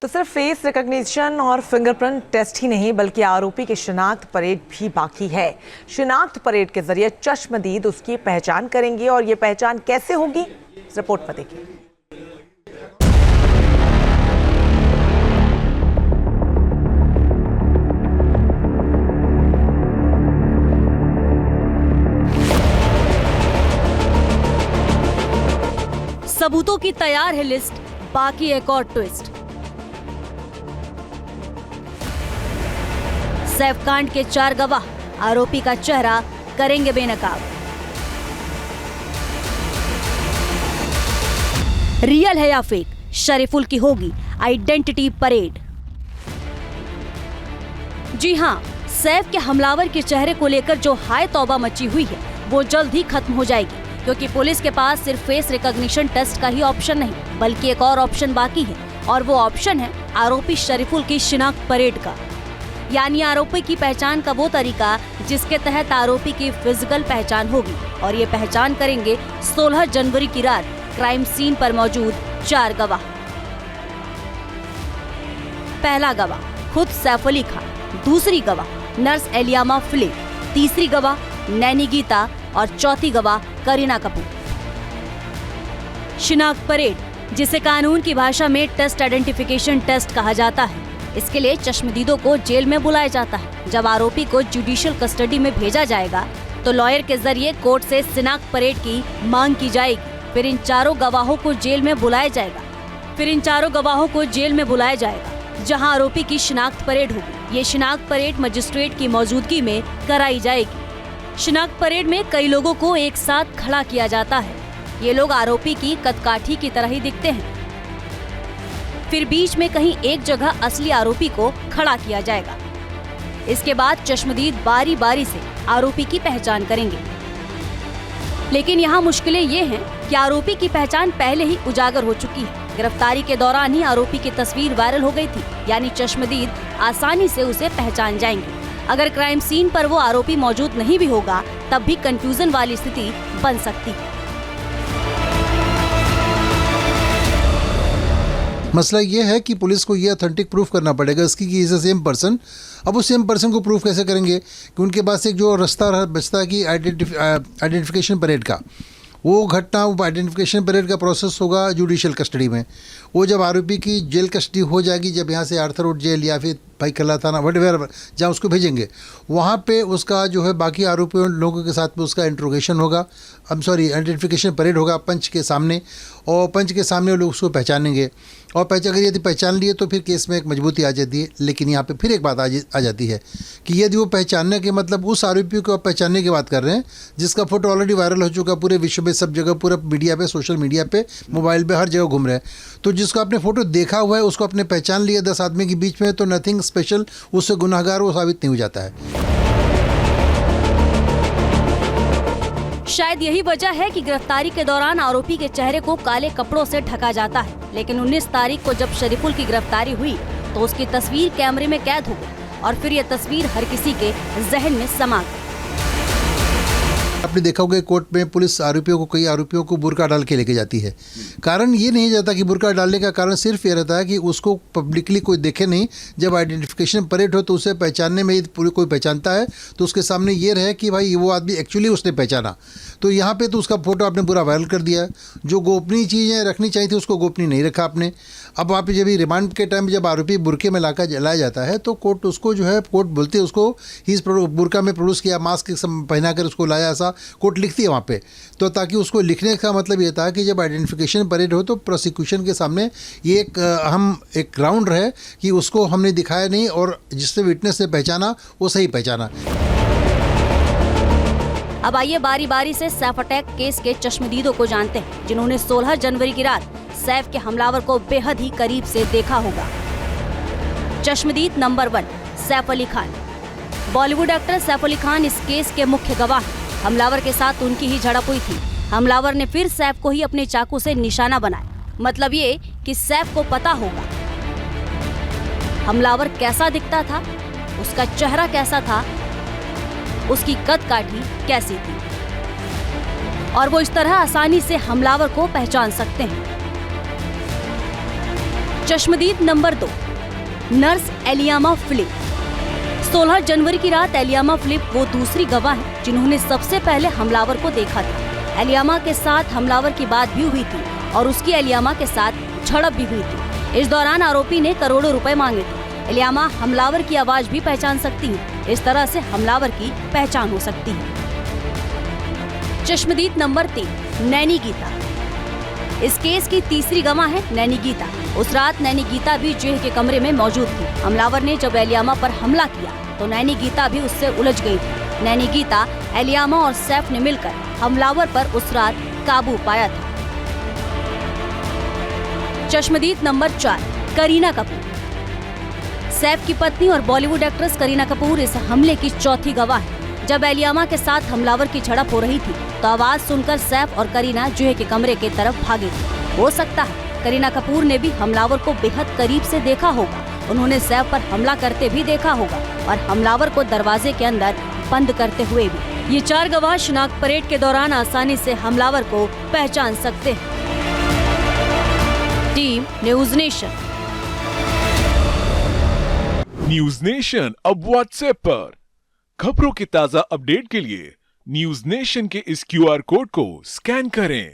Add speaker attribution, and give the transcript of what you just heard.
Speaker 1: तो सिर्फ face recognition और फिंगरप्रिंट टेस्ट ही नहीं बल्कि आरोपी की शिनाख्त परेड भी बाकी है। शिनाख्त परेड के जरिए चश्मदीद उसकी पहचान करेंगे और ये पहचान कैसे होगी, इस रिपोर्ट में देखिए।
Speaker 2: सबूतों की तैयार है लिस्ट, बाकी एक और ट्विस्ट। सैफ कांड के 4 गवाह, आरोपी का चेहरा करेंगे बेनकाब। रियल है या फेक, शरीफुल की होगी आइडेंटिटी परेड। जी हां, सैफ के हमलावर के चेहरे को लेकर जो हाय तौबा मची हुई है वो जल्द ही खत्म हो जाएगी, क्योंकि पुलिस के पास सिर्फ फेस रिकॉग्निशन टेस्ट का ही ऑप्शन नहीं बल्कि एक और ऑप्शन बाकी है, और वो ऑप्शन है आरोपी शरीफुल की शिनाख्त परेड का। यानी आरोपी की पहचान का वो तरीका जिसके तहत आरोपी की फिजिकल पहचान होगी, और ये पहचान करेंगे 16 जनवरी की रात क्राइम सीन पर मौजूद 4 गवाह। पहला गवाह खुद सैफ अली खान, दूसरी गवाह नर्स एलियामा फिलिप, तीसरी गवाह नैनी गीता और चौथी गवाह करीना कपूर। शिनाख्त परेड, जिसे कानून की भाषा में टेस्ट आइडेंटिफिकेशन टेस्ट कहा जाता है, इसके लिए चश्मदीदों को जेल में बुलाया जाता है। जब आरोपी को जुडिशियल कस्टडी में भेजा जाएगा तो लॉयर के जरिए कोर्ट से शिनाख्त परेड की मांग की जाएगी। फिर इन चारों गवाहों को जेल में बुलाया जाएगा जहां आरोपी की शिनाख्त परेड होगी। ये शिनाख्त परेड मजिस्ट्रेट की मौजूदगी में कराई जाएगी। शिनाख्त परेड में कई लोगों को एक साथ खड़ा किया जाता है। ये लोग आरोपी की कदकाठी की तरह ही दिखते हैं। फिर बीच में कहीं एक जगह असली आरोपी को खड़ा किया जाएगा। इसके बाद चश्मदीद बारी बारी से आरोपी की पहचान करेंगे। लेकिन यहाँ मुश्किलें ये हैं कि आरोपी की पहचान पहले ही उजागर हो चुकी है। गिरफ्तारी के दौरान ही आरोपी की तस्वीर वायरल हो गई थी, यानी चश्मदीद आसानी से उसे पहचान जाएंगे। अगर क्राइम सीन पर वो आरोपी मौजूद नहीं भी होगा तब भी कंफ्यूजन वाली स्थिति बन सकती है।
Speaker 3: मसला ये है कि पुलिस को ये ऑथेंटिक प्रूफ करना पड़ेगा इसकी कि इज द सेम पर्सन। अब उस सेम पर्सन को प्रूफ कैसे करेंगे कि उनके पास एक जो रास्ता बचता है कि आइडेंटिफिकेशन परेड का, वो घटना, वो आइडेंटिफिकेशन परेड का प्रोसेस होगा जुडिशियल कस्टडी में। वो जब आरोपी की जेल कस्टडी हो जाएगी, जब यहाँ से आर्थर रोड जेल या फिर भाई कल्ला थाना वटवेयर जहाँ उसको भेजेंगे, वहाँ पे उसका जो है बाकी आरोपियों लोगों के साथ में उसका इंट्रोगेशन होगा, आइडेंटिफिकेशन परेड होगा पंच के सामने, और पंच के सामने वो लोग उसको पहचानेंगे। और अगर यदि पहचान लिए तो फिर केस में एक मजबूती आ जाती है। लेकिन यहाँ पे फिर एक बात आ जाती है कि यदि वो पहचानने के मतलब उस आरोपी को पहचानने की बात कर रहे हैं जिसका फोटो ऑलरेडी वायरल हो चुका पूरे विश्व में, सब जगह, पूरा मीडिया पे, सोशल मीडिया पे, मोबाइल पे, हर जगह घूम रहे हैं, तो जिसको आपने फोटो देखा हुआ है उसको आपने पहचान लिया 10 आदमी के बीच में, तो नथिंग स्पेशल, उससे गुनाहगार वो साबित नहीं हो जाता है।
Speaker 2: शायद यही वजह है कि गिरफ्तारी के दौरान आरोपी के चेहरे को काले कपड़ों से ढका जाता है। लेकिन 19 तारीख को जब शरीफुल की गिरफ्तारी हुई तो उसकी तस्वीर कैमरे में कैद हो गई और फिर यह तस्वीर हर किसी के जहन में समा गई।
Speaker 3: आपने देखा होगा कोर्ट में पुलिस कई आरोपियों को बुर्का डाल के लेके जाती है। कारण ये नहीं जाता कि बुर्का डालने का कारण सिर्फ ये रहता है कि उसको पब्लिकली कोई देखे नहीं। जब आइडेंटिफिकेशन परेड हो तो उसे पहचानने में पूरी कोई पहचानता है तो उसके सामने ये रहे कि भाई वो आदमी एक्चुअली उसने पहचाना। तो यहाँ पे तो उसका फोटो आपने पूरा वायरल कर दिया। जो गोपनीय चीज़ें रखनी चाहिए थी उसको गोपनीय नहीं रखा आपने। अब आप जब रिमांड के टाइम जब आरोपी बुरके में लाया जाता है तो कोर्ट उसको जो है, कोर्ट बोलती है उसको ही बुरका में प्रोड्यूस किया, मास्क पहना कर उसको लाया, ऐसा कोर्ट लिखती है वहाँ पे। तो ताकि उसको लिखने का मतलब ये था कि जब आइडेंटिफिकेशन परेड हो तो प्रोसिक्यूशन के सामने ये एक अहम एक ग्राउंड रहे कि उसको हमने दिखाया नहीं और जिससे विटनेस ने पहचाना वो सही पहचाना।
Speaker 2: अब आइए बारी बारी से सैफ अटैक केस के चश्मदीदों को जानते हैं जिन्होंने 16 जनवरी की रात सैफ के हमलावर को बेहद ही करीब से देखा होगा। चश्मदीद नंबर 1, सैफ अली खान। बॉलीवुड एक्टर सैफ अली खान इस केस के मुख्य गवाह हैं। हमलावर के साथ उनकी ही झड़प हुई थी। हमलावर ने फिर सैफ को ही अपने चाकू से निशाना बनाया। मतलब ये कि सैफ को पता होगा हमलावर कैसा दिखता था, उसका चेहरा कैसा था, उसकी कदकाठी कैसी थी, और वो इस तरह आसानी से हमलावर को पहचान सकते हैं। चश्मदीद नंबर 2, नर्स एलियामा फिलिप। 16 जनवरी की रात एलियामा फिलिप वो दूसरी गवाह है जिन्होंने सबसे पहले हमलावर को देखा था। एलियामा के साथ हमलावर की बात भी हुई थी और उसकी एलियामा के साथ झड़प भी हुई थी। इस दौरान आरोपी ने करोड़ों रुपए मांगे थे। एलियामा हमलावर की आवाज भी पहचान सकती है। इस तरह से हमलावर की पहचान हो सकती है। चश्मदीद नंबर 3, नैनी गीता। इस केस की तीसरी गवाह है नैनी गीता। उस रात नैनी गीता भी जेल के कमरे में मौजूद थी। हमलावर ने जब एलियामा पर हमला किया तो नैनी गीता भी उससे उलझ गई थी। नैनी गीता, एलियामा और सैफ ने मिलकर हमलावर पर उस रात काबू पाया था। चश्मदीद नंबर 4, करीना कपूर। सैफ की पत्नी और बॉलीवुड एक्ट्रेस करीना कपूर इस हमले की चौथी गवाह है। जब एलियामा के साथ हमलावर की झड़प हो रही थी तो आवाज सुनकर सैफ और करीना जुए के कमरे की तरफ भागे थे। हो सकता है करीना कपूर ने भी हमलावर को बेहद करीब से देखा होगा। उन्होंने सैफ पर हमला करते भी देखा होगा और हमलावर को दरवाजे के अंदर बंद करते हुए भी। ये 4 गवाह शिनाख्त परेड के दौरान आसानी से हमलावर को पहचान सकते हैं। Team news nation.
Speaker 4: News nation अब व्हाट्सएप पर। खबरों के ताजा अपडेट के लिए न्यूज नेशन के इस QR कोड को स्कैन करें।